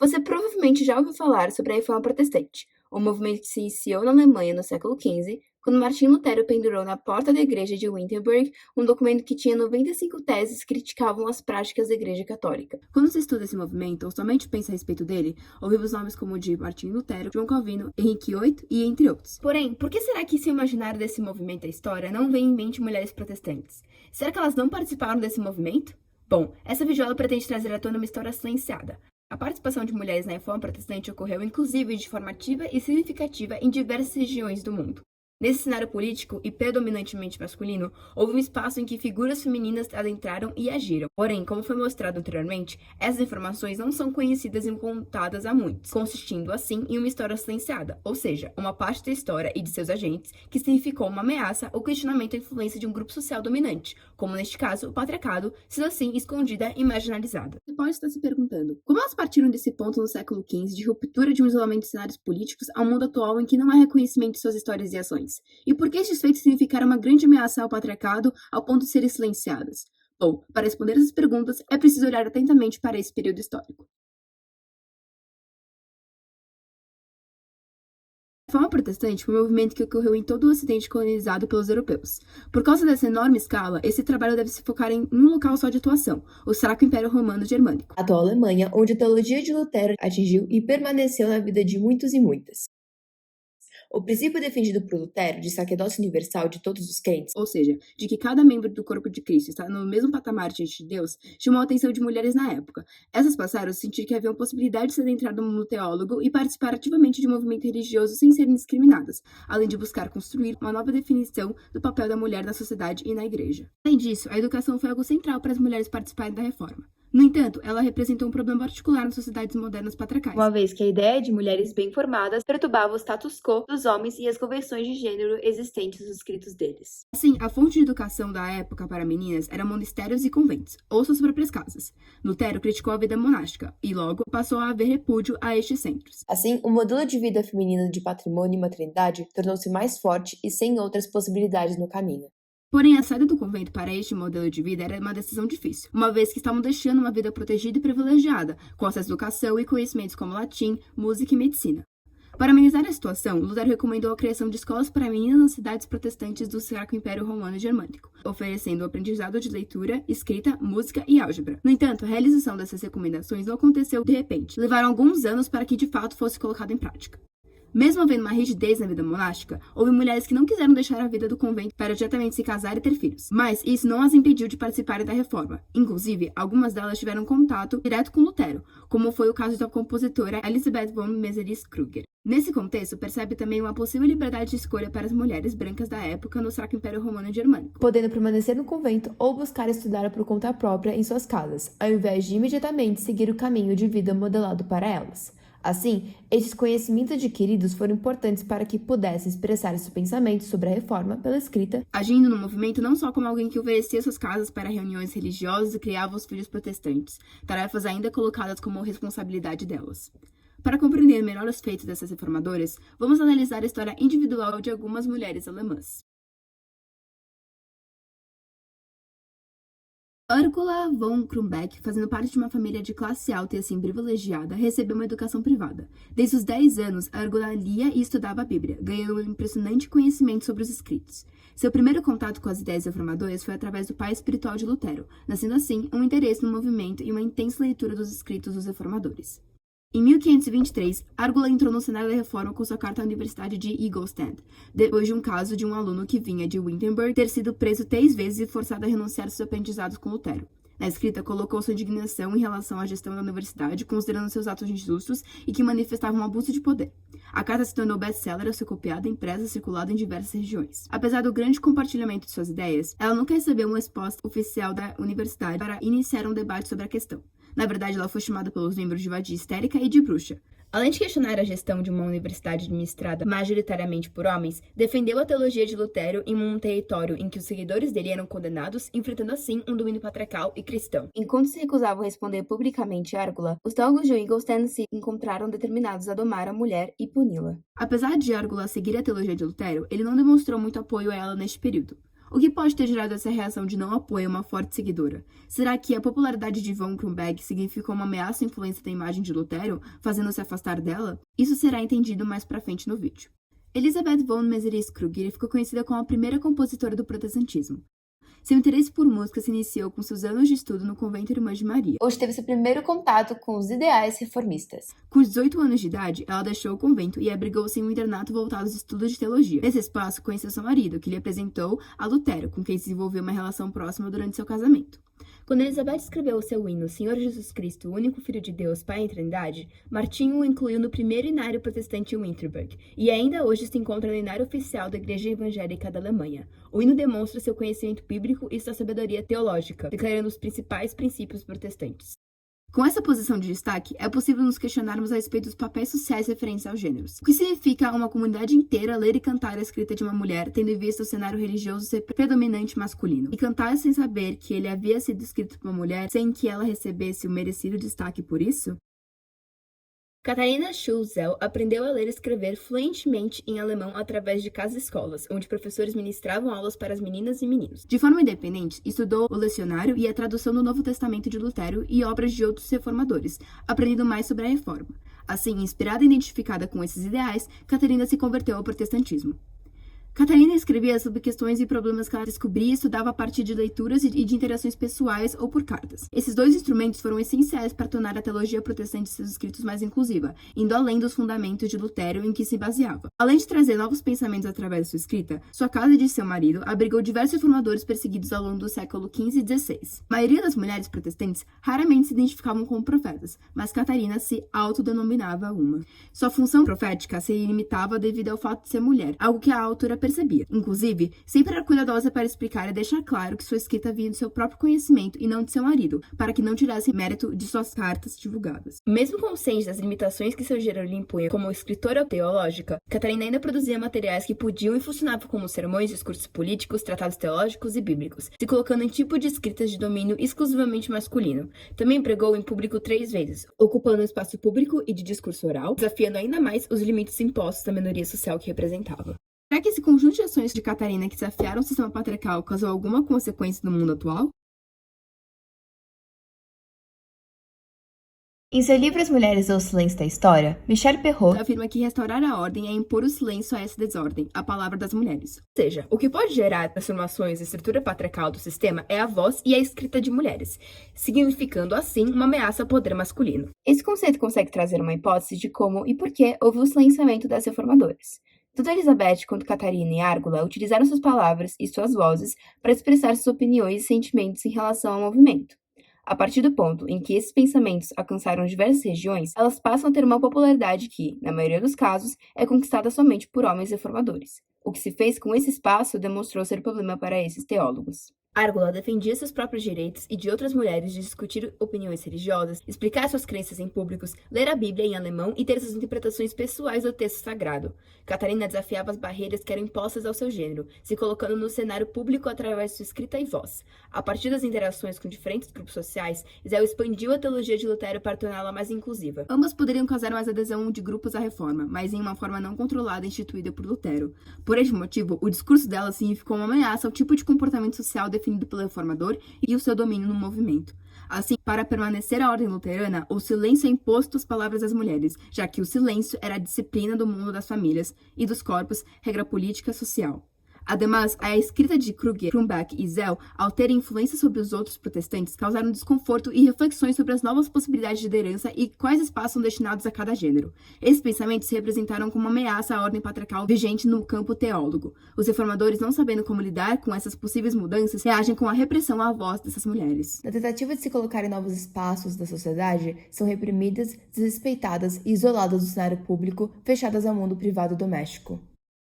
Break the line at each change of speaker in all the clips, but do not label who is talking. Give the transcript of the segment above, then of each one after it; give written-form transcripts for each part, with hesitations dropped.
Você provavelmente já ouviu falar sobre a Reforma Protestante, um movimento que se iniciou na Alemanha no século XV, quando Martim Lutero pendurou na porta da igreja de Wittenberg um documento que tinha 95 teses que criticavam as práticas da Igreja Católica. Quando se estuda esse movimento, ou somente pensa a respeito dele, ouvimos nomes como o de Martim Lutero, João Calvino, Henrique VIII e entre outros. Porém, por que será que seu imaginário desse movimento da história não vem em mente mulheres protestantes? Será que elas não participaram desse movimento? Bom, essa videoaula pretende trazer à tona uma história silenciada. A participação de mulheres na Reforma Protestante ocorreu inclusive de forma ativa e significativa em diversas regiões do mundo. Nesse cenário político e predominantemente masculino, houve um espaço em que figuras femininas adentraram e agiram. Porém, como foi mostrado anteriormente, essas informações não são conhecidas e contadas a muitos, consistindo assim em uma história silenciada, ou seja, uma parte da história e de seus agentes que significou uma ameaça ou questionamento à influência de um grupo social dominante, como neste caso o patriarcado, sendo assim escondida e marginalizada. Você pode estar se perguntando, como elas partiram desse ponto no século XV de ruptura de um isolamento de cenários políticos ao mundo atual em que não há reconhecimento de suas histórias e ações? E por que estes feitos significaram uma grande ameaça ao patriarcado ao ponto de serem silenciadas? Bom, para responder essas perguntas, é preciso olhar atentamente para esse período histórico. A Reforma Protestante foi um movimento que ocorreu em todo o Ocidente colonizado pelos europeus. Por causa dessa enorme escala, esse trabalho deve se focar em um local só de atuação, o Sacro Império Romano Germânico,
A atual Alemanha, onde a teologia de Lutero atingiu e permaneceu na vida de muitos e muitas. O princípio defendido por Lutero de sacerdócio universal de todos os crentes,
ou seja, de que cada membro do corpo de Cristo está no mesmo patamar diante de Deus, chamou a atenção de mulheres na época. Essas passaram a sentir que havia uma possibilidade de se adentrar no mundo teólogo e participar ativamente de um movimento religioso sem serem discriminadas, além de buscar construir uma nova definição do papel da mulher na sociedade e na igreja. Além disso, a educação foi algo central para as mulheres participarem da reforma. No entanto, ela representou um problema particular nas sociedades modernas patriarcais,
uma vez que a ideia de mulheres bem formadas perturbava o status quo dos homens e as convenções de gênero existentes nos escritos deles.
Assim, a fonte de educação da época para meninas eram monastérios e conventos, ou suas próprias casas. Lutero criticou a vida monástica e logo passou a haver repúdio a estes centros.
Assim, o modelo de vida feminino de patrimônio e maternidade tornou-se mais forte e sem outras possibilidades no caminho.
Porém, a saída do convento para este modelo de vida era uma decisão difícil, uma vez que estavam deixando uma vida protegida e privilegiada, com acesso à educação e conhecimentos como latim, música e medicina. Para amenizar a situação, Lutero recomendou a criação de escolas para meninas nas cidades protestantes do Sacro Império Romano Germânico, oferecendo o aprendizado de leitura, escrita, música e álgebra. No entanto, a realização dessas recomendações não aconteceu de repente. Levaram alguns anos para que de fato fosse colocado em prática. Mesmo havendo uma rigidez na vida monástica, houve mulheres que não quiseram deixar a vida do convento para diretamente se casar e ter filhos. Mas isso não as impediu de participarem da reforma. Inclusive, algumas delas tiveram contato direto com Lutero, como foi o caso da compositora Elisabeth von Meselis-Kruger. Nesse contexto, percebe também uma possível liberdade de escolha para as mulheres brancas da época no Sacro Império Romano Germânico,
podendo permanecer no convento ou buscar estudar por conta própria em suas casas, ao invés de imediatamente seguir o caminho de vida modelado para elas. Assim, esses conhecimentos adquiridos foram importantes para que pudessem expressar seus pensamentos sobre a reforma pela escrita,
agindo no movimento não só como alguém que oferecia suas casas para reuniões religiosas e criava os filhos protestantes, tarefas ainda colocadas como responsabilidade delas. Para compreender melhor os feitos dessas reformadoras, vamos analisar a história individual de algumas mulheres alemãs. Ursula von Krumbach, fazendo parte de uma família de classe alta e assim privilegiada, recebeu uma educação privada. Desde os 10 anos, Ursula lia e estudava a Bíblia, ganhando um impressionante conhecimento sobre os escritos. Seu primeiro contato com as ideias reformadoras foi através do pai espiritual de Lutero, nascendo assim um interesse no movimento e uma intensa leitura dos escritos dos reformadores. Em 1523, Ursula entrou no cenário da reforma com sua carta à Universidade de Ingolstadt, depois de um caso de um aluno que vinha de Wittenberg ter sido preso 3 vezes e forçado a renunciar seus aprendizados com Lutero. Na escrita, colocou sua indignação em relação à gestão da universidade, considerando seus atos injustos e que manifestavam um abuso de poder. A carta se tornou best-seller ao ser copiada, impressa e circulada em diversas regiões. Apesar do grande compartilhamento de suas ideias, ela nunca recebeu uma resposta oficial da universidade para iniciar um debate sobre a questão. Na verdade, ela foi chamada pelos membros de vadia histérica e de bruxa. Além de questionar a gestão de uma universidade administrada majoritariamente por homens, defendeu a teologia de Lutero em um território em que os seguidores dele eram condenados, enfrentando assim um domínio patriarcal e cristão. Enquanto se recusavam a responder publicamente a Ursula, os teólogos de Ingolstadt se encontraram determinados a domar a mulher e puni-la. Apesar de Ursula seguir a teologia de Lutero, ele não demonstrou muito apoio a ela neste período. O que pode ter gerado essa reação de não apoio a uma forte seguidora? Será que a popularidade de Yvonne Kronberg significou uma ameaça à influência da imagem de Lutero, fazendo-se afastar dela? Isso será entendido mais pra frente no vídeo. Elisabeth von Mézeris-Kruger ficou conhecida como a primeira compositora do protestantismo. Seu interesse por música se iniciou com seus anos de estudo no convento Irmã de Maria,
Hoje teve seu primeiro contato com os ideais reformistas.
Com 18 anos de idade, ela deixou o convento e abrigou-se em um internato voltado aos estudos de teologia. Nesse espaço, conheceu seu marido, que lhe apresentou a Lutero, com quem desenvolveu uma relação próxima durante seu casamento. Quando Elizabeth escreveu o seu hino Senhor Jesus Cristo, único Filho de Deus, Pai em Trindade, Martinho o incluiu no primeiro inário protestante em Wittenberg, e ainda hoje se encontra no inário oficial da Igreja Evangélica da Alemanha. O hino demonstra seu conhecimento bíblico e sua sabedoria teológica, declarando os principais princípios protestantes. Com essa posição de destaque, é possível nos questionarmos a respeito dos papéis sociais referentes aos gêneros. O que significa uma comunidade inteira ler e cantar a escrita de uma mulher, tendo em vista o cenário religioso ser predominante masculino? E cantar sem saber que ele havia sido escrito por uma mulher, sem que ela recebesse o merecido destaque por isso? Katharina Schulze aprendeu a ler e escrever fluentemente em alemão através de casas-escolas, onde professores ministravam aulas para as meninas e meninos. De forma independente, estudou o lecionário e a tradução do Novo Testamento de Lutero e obras de outros reformadores, aprendendo mais sobre a reforma. Assim, inspirada e identificada com esses ideais, Catarina se converteu ao protestantismo. Catarina escrevia sobre questões e problemas que ela descobria e estudava a partir de leituras e de interações pessoais ou por cartas. Esses dois instrumentos foram essenciais para tornar a teologia protestante de seus escritos mais inclusiva, indo além dos fundamentos de Lutero em que se baseava. Além de trazer novos pensamentos através de sua escrita, sua casa e de seu marido abrigou diversos reformadores perseguidos ao longo do século XV e XVI. A maioria das mulheres protestantes raramente se identificavam como profetas, mas Catarina se autodenominava uma. Sua função profética se limitava devido ao fato de ser mulher, algo que a autora percebia. Inclusive, sempre era cuidadosa para explicar e deixar claro que sua escrita vinha do seu próprio conhecimento e não de seu marido, para que não tirasse mérito de suas cartas divulgadas. Mesmo consciente das limitações que seu gênero lhe impunha como escritora teológica, Catarina ainda produzia materiais que podiam e funcionavam como sermões, discursos políticos, tratados teológicos e bíblicos, se colocando em tipo de escritas de domínio exclusivamente masculino. Também pregou em público 3 vezes, ocupando um espaço público e de discurso oral, desafiando ainda mais os limites impostos à minoria social que representava. Será que esse conjunto de ações de Catarina que desafiaram o sistema patriarcal causou alguma consequência no mundo atual?
Em seu livro As Mulheres ou o Silêncio da História, Michelle Perrault
Afirma que restaurar a ordem é impor o silêncio a essa desordem, a palavra das mulheres. Ou seja, o que pode gerar transformações na estrutura patriarcal do sistema é a voz e a escrita de mulheres, significando assim uma ameaça ao poder masculino. Esse conceito consegue trazer uma hipótese de como e por que houve o silenciamento das reformadoras. Tanto Elizabeth quanto Catarina e Árgula utilizaram suas palavras e suas vozes para expressar suas opiniões e sentimentos em relação ao movimento. A partir do ponto em que esses pensamentos alcançaram diversas regiões, elas passam a ter uma popularidade que, na maioria dos casos, é conquistada somente por homens reformadores. O que se fez com esse espaço demonstrou ser problema para esses teólogos. Árgula defendia seus próprios direitos e de outras mulheres de discutir opiniões religiosas, explicar suas crenças em públicos, ler a Bíblia em alemão e ter suas interpretações pessoais do texto sagrado. Catarina desafiava as barreiras que eram impostas ao seu gênero, se colocando no cenário público através de sua escrita e voz. A partir das interações com diferentes grupos sociais, Zéu expandiu a teologia de Lutero para torná-la mais inclusiva. Ambas poderiam causar mais adesão de grupos à reforma, mas em uma forma não controlada e instituída por Lutero. Por este motivo, o discurso dela significou uma ameaça ao tipo de comportamento social definido pelo reformador e o seu domínio no movimento. Assim, para permanecer a ordem luterana, o silêncio é imposto às palavras das mulheres, já que o silêncio era a disciplina do mundo das famílias e dos corpos, regra política e social. Ademais, a escrita de Kruger, Kronberg e Zell, ao terem influência sobre os outros protestantes, causaram desconforto e reflexões sobre as novas possibilidades de liderança e quais espaços são destinados a cada gênero. Esses pensamentos se representaram como uma ameaça à ordem patriarcal vigente no campo teólogo. Os reformadores, não sabendo como lidar com essas possíveis mudanças, reagem com a repressão à voz dessas mulheres.
Na tentativa de se colocar em novos espaços da sociedade, são reprimidas, desrespeitadas e isoladas do cenário público, fechadas ao mundo privado e doméstico.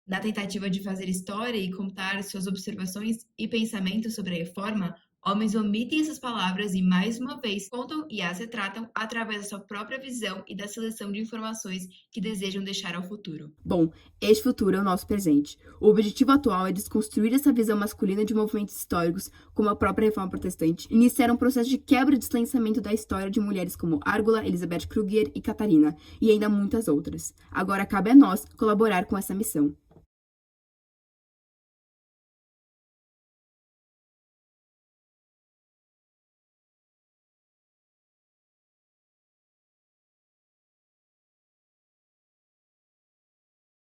Na tentativa de fazer história e contar suas observações e pensamentos sobre a reforma, homens omitem essas palavras e, mais uma vez, contam e as retratam através da sua própria visão e da seleção de informações que desejam deixar ao futuro.
Bom, este futuro é o nosso presente. O objetivo atual é desconstruir essa visão masculina de movimentos históricos, como a própria Reforma Protestante, e iniciar um processo de quebra e silenciamento da história de mulheres como Árgula, Elizabeth Kruger e Catarina, e ainda muitas outras. Agora cabe a nós colaborar com essa missão.